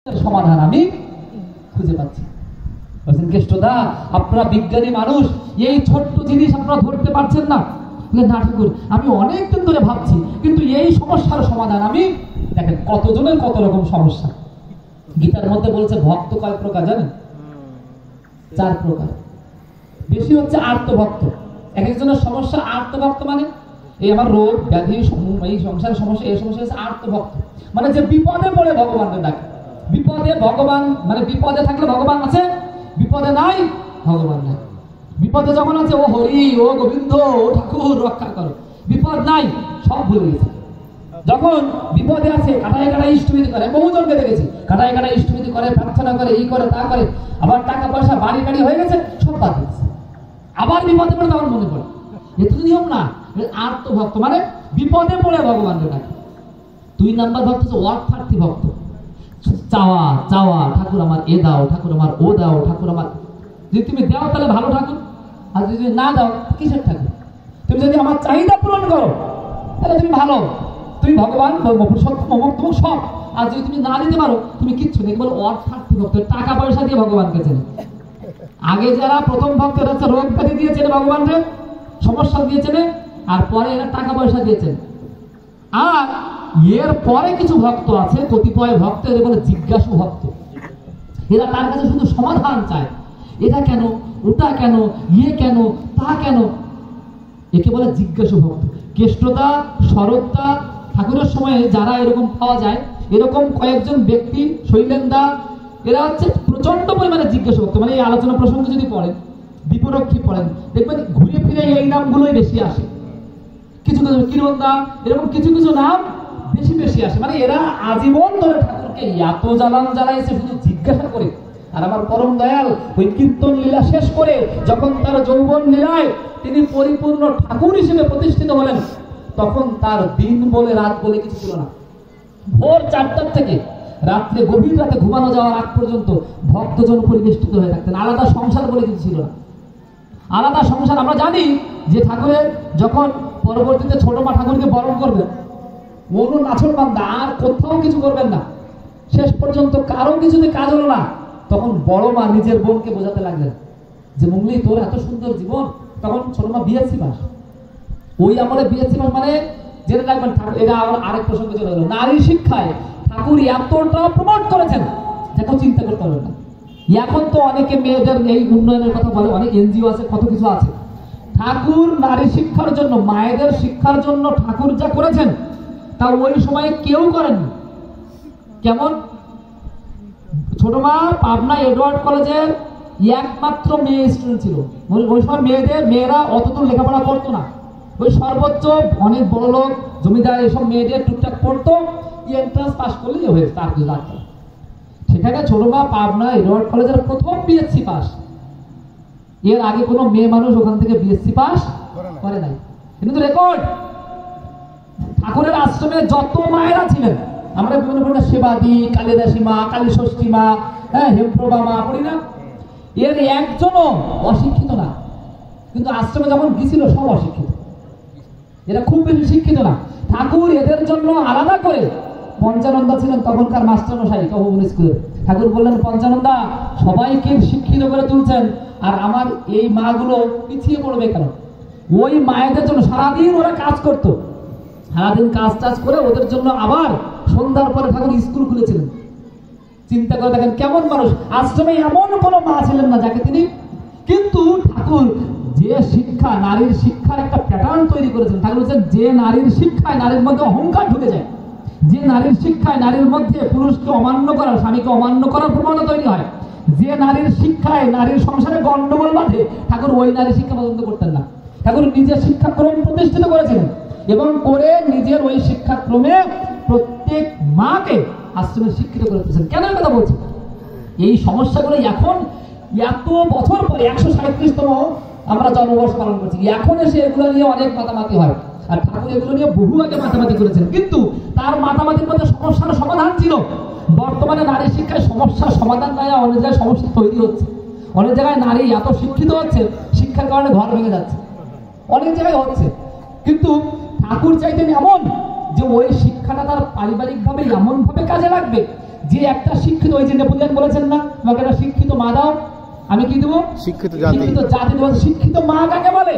সমাধান আমি খুঁজে পাচ্ছি। বলছেন কেষ্টদা, আপনারা বিজ্ঞানী মানুষ, এই ছোট্ট জিনিস আপনারা ধরতে পারছেন না। না ঠাকুর, আমি অনেকদিন ধরে ভাবছি, কিন্তু এই সমস্যার সমাধান আমি, দেখেন কতজনের কত রকম সমস্যা। গীতার মধ্যে বলছে ভক্ত কয় প্রকার জানেন? 4 প্রকার। বেশি হচ্ছে আর্তভক্ত। এক একজনের সমস্যা আর্তভক্ত মানে এই আমার রোগ ব্যাধি, এই সংসারের সমস্যা, এই সমস্যা হচ্ছে আর্তভক্ত, মানে যে বিপদে পড়ে ভগবানকে ডাকে। বিপদে ভগবান, মানে বিপদে থাকলে ভগবান আছে, বিপদে নাই ভগবান নাই। বিপদে যখন আছে ও হরি, ও গোবিন্দ, ও ঠাকুর রক্ষা করো, বিপদ নাই সব ভুলে গেছে। যখন বিপদে আছে কাটায় কাটায় ইষ্টবিধি করে, বহুজনকে দেখেছি, কাটায় কাটায় ইষ্টবিধি করে, প্রার্থনা করে, এই করে তা করে, আবার টাকা পয়সা বাড়ি গাড়ি হয়ে গেছে, সব বাদ দিচ্ছে। আবার বিপদে পড়ে তখন মনে পড়ে, এত নিয়ম না। আর্তভক্ত মানে বিপদে পড়ে ভগবানকে ডাকে। 2 নাম্বার ভক্ত হচ্ছে অর্থার্থী ভক্ত। চাওয়া চাওয়া, ঠাকুর আমার এ দাও, ঠাকুর আমার ও দাও, ঠাকুর আমার, যদি তুমি দাও তাহলে ভালো ঠাকুর, আর যদি না দাও কিসের ঠাকুর? তুমি যদি আমার চাহিদা পূরণ করো তাহলে তুমি ভালো, তুমি ভগবান তোমার সব। আর যদি তুমি না দিতে পারো তুমি কিচ্ছু নেই। বলো অর্থার্থী ভক্ত, টাকা পয়সা দিয়ে ভগবানকে চেনে। আগে যারা প্রথম ভক্ত হচ্ছে রোগ ব্যাধি দিয়ে চেনে ভগবানকে, সমস্যা দিয়ে চেনে, আর পরে এরা টাকা পয়সা দিয়ে চেনে। আর এর পরে কিছু ভক্ত আছে, কতিপয় ভক্ত এদের বলে জিজ্ঞাসু ভক্ত। এরা তার কাছে শুধু সমাধান চায়, এটা কেন, ওটা কেন, ইয়ে কেন, তা কেন, একে বলে জিজ্ঞাসু ভক্ত। কেষ্টদা, শরৎদা, ঠাকুরের সময়ে যারা এরকম পাওয়া যায়, এরকম কয়েকজন ব্যক্তি, শৈলেন্দা, এরা হচ্ছে প্রচন্ড পরিমাণে জিজ্ঞাসু ভক্ত। মানে এই আলোচনা প্রসঙ্গে যদি পড়েন, বিপরক্ষী পড়েন, দেখবেন ঘুরে ফিরে এই নামগুলোই বেশি আসে। কিছু কিছু কিরণদা, এরকম কিছু কিছু নাম বেশি বেশি আসে। মানে এরা আজীবন ধরে ঠাকুরকে এত জ্বালাইছে শুধু জিজ্ঞাসা করে। আর আমার পরম দয়াল ওই কীর্তন লীলা শেষ করে যখন তার যৌবন লীলায় তিনি পরিপূর্ণ ঠাকুর হিসেবে প্রতিষ্ঠিত হলেন, তখন তার দিন বলে রাত বলে কিছু ছিল না। ভোর 4টা থেকে রাত্রে গভীর রাতে ঘুমানো যাওয়ার আগ পর্যন্ত ভক্তজন পরিবেষ্টিত হয়ে থাকতেন। আলাদা সংসার বলে কিছু ছিল না, আলাদা সংসার। আমরা জানি যে ঠাকুরের যখন পরবর্তীতে ছোট মা ঠাকুরকে বরণ করবেন, মনু নাচন বান্দা আর কোথাও কিছু করবেন না, শেষ পর্যন্ত কারো কিছুতে কাজ হলো না, তখন বড় মা নিজের বোনকে বোঝাতে লাগলেন যে মুঙ্গলি তোর এত সুন্দর জীবন। তখন ছোট মা বিএসসি পাস, ওই আমলে বিএসসি পাস, মানে জেনে রাখবেন ঠাকুর। এটা আমার আরেক প্রসঙ্গে চলে গেল, নারী শিক্ষায় ঠাকুর এতটা প্রমোট করেছেন দেখো চিন্তা করতে হবে না। এখন তো অনেকে মেয়েদের এই উন্নয়নের কথা বলে, অনেক এনজিও আছে, কত কিছু আছে। ঠাকুর নারী শিক্ষার জন্য, মায়েদের শিক্ষার জন্য ঠাকুর যা করেছেন তা ওই সময় কেউ করেননি। কেমন? ছোট মা পাবনা এডওয়ার্ড কলেজের একমাত্র মেয়ে স্টুডেন্ট ছিল। ওই সময় মেয়েরা অতদূর লেখাপড়া করতো না। ওই সর্বোচ্চ অনেক বড় লোক, জমিদার, এসব মেয়েদের টুকটাক পড়তো, এন্ট্রান্স পাস করলেই হয়েছে, তার কিছু লাগতো। সেখানে ছোট মা পাবনা এডওয়ার্ড কলেজের প্রথম বিএসসি পাস। এর আগে কোনো মেয়ে মানুষ ওখান থেকে বিএসসি পাস করে নাই, কিন্তু রেকর্ড। ঠাকুরের আশ্রমে যত মায়েরা ছিলেন, আমরা বিভিন্ন বিভিন্ন সেবাদি, কালিদাসী মা, কালী ষষ্ঠী মা, হেমপ্রভা মা পড়ি না, এর একজনও অশিক্ষিত না। কিন্তু আশ্রমে যখন গিয়েছিল সব অশিক্ষিত, এরা খুব বেশি শিক্ষিত না। ঠাকুর এদের জন্য আলাদা করে, পঞ্চানন্দা ছিলেন তখনকার মাস্টারমশাই কবুল স্কুলে। ঠাকুর বললেন, পঞ্চানন্দা সবাইকে শিক্ষিত করে তুলছেন, আর আমার এই মাগুলো পিছিয়ে পড়বে কেন? ওই মায়েদের জন্য সারাদিন ওরা কাজ করতো, সারাদিন কাজ টাজ করে ওদের জন্য আবার সন্ধ্যার পরে ঠাকুর স্কুল খুলেছিলেন। চিন্তা করে দেখেন কেমন মানুষ। আশ্রমে এমন কোনো মা ছিলেন না যাকে তিনি, কিন্তু ঠাকুর যে শিক্ষা, নারীর শিক্ষার একটা প্যাটার্ন তৈরি করেছেন। ঠাকুর বলছেন, যে নারীর শিক্ষায় নারীর মধ্যে অহংকার ঢুকে যায়, যে নারীর শিক্ষায় নারীর মধ্যে পুরুষকে অমান্য করার, স্বামীকে অমান্য করার প্রবণতা তৈরি হয়, যে নারীর শিক্ষায় নারীর সংসারে গন্ডগোল বাঁধে, ঠাকুর ওই নারী শিক্ষা পছন্দ করতেন না। ঠাকুর নিজের শিক্ষাক্রম প্রতিষ্ঠিত করেছিলেন এবং করে নিজের ওই শিক্ষাক্রমে প্রত্যেক মাকে আশ্রমে শিক্ষিত করতেছেন। কেন এই কথা বলছি? এই সমস্যাগুলো এখন এত বছর পরে 137তম আমরা জন্মবর্ষ পালন করছি, এখন এসে এগুলো নিয়ে অনেক মাতামাতি হয়। আর ঠাকুর এগুলো নিয়ে বহু আগে মাতামাতি করেছেন, কিন্তু তার মাতামাতির মধ্যে সমস্যার সমাধান ছিল। বর্তমানে নারী শিক্ষায় সমস্যার সমাধান নাই, অনেক জায়গায় সমস্যা তৈরি হচ্ছে। অনেক জায়গায় নারী এত শিক্ষিত হচ্ছে, শিক্ষার কারণে ঘর ভেঙে যাচ্ছে, অনেক জায়গায় হচ্ছে। কিন্তু ঠাকুর চাইতেন এমন যে ওই শিক্ষাটা তার পারিবারিকভাবে এমনভাবে কাজে লাগবে যে একটা শিক্ষিত, ওই যে নেপোলিয়ন বলেছেন না, তোমাকে একটা শিক্ষিত মা দাও, আমি কি দেবো? শিক্ষিত জাতি। শিক্ষিত জাতি দেবো। শিক্ষিত মা কাকে বলে?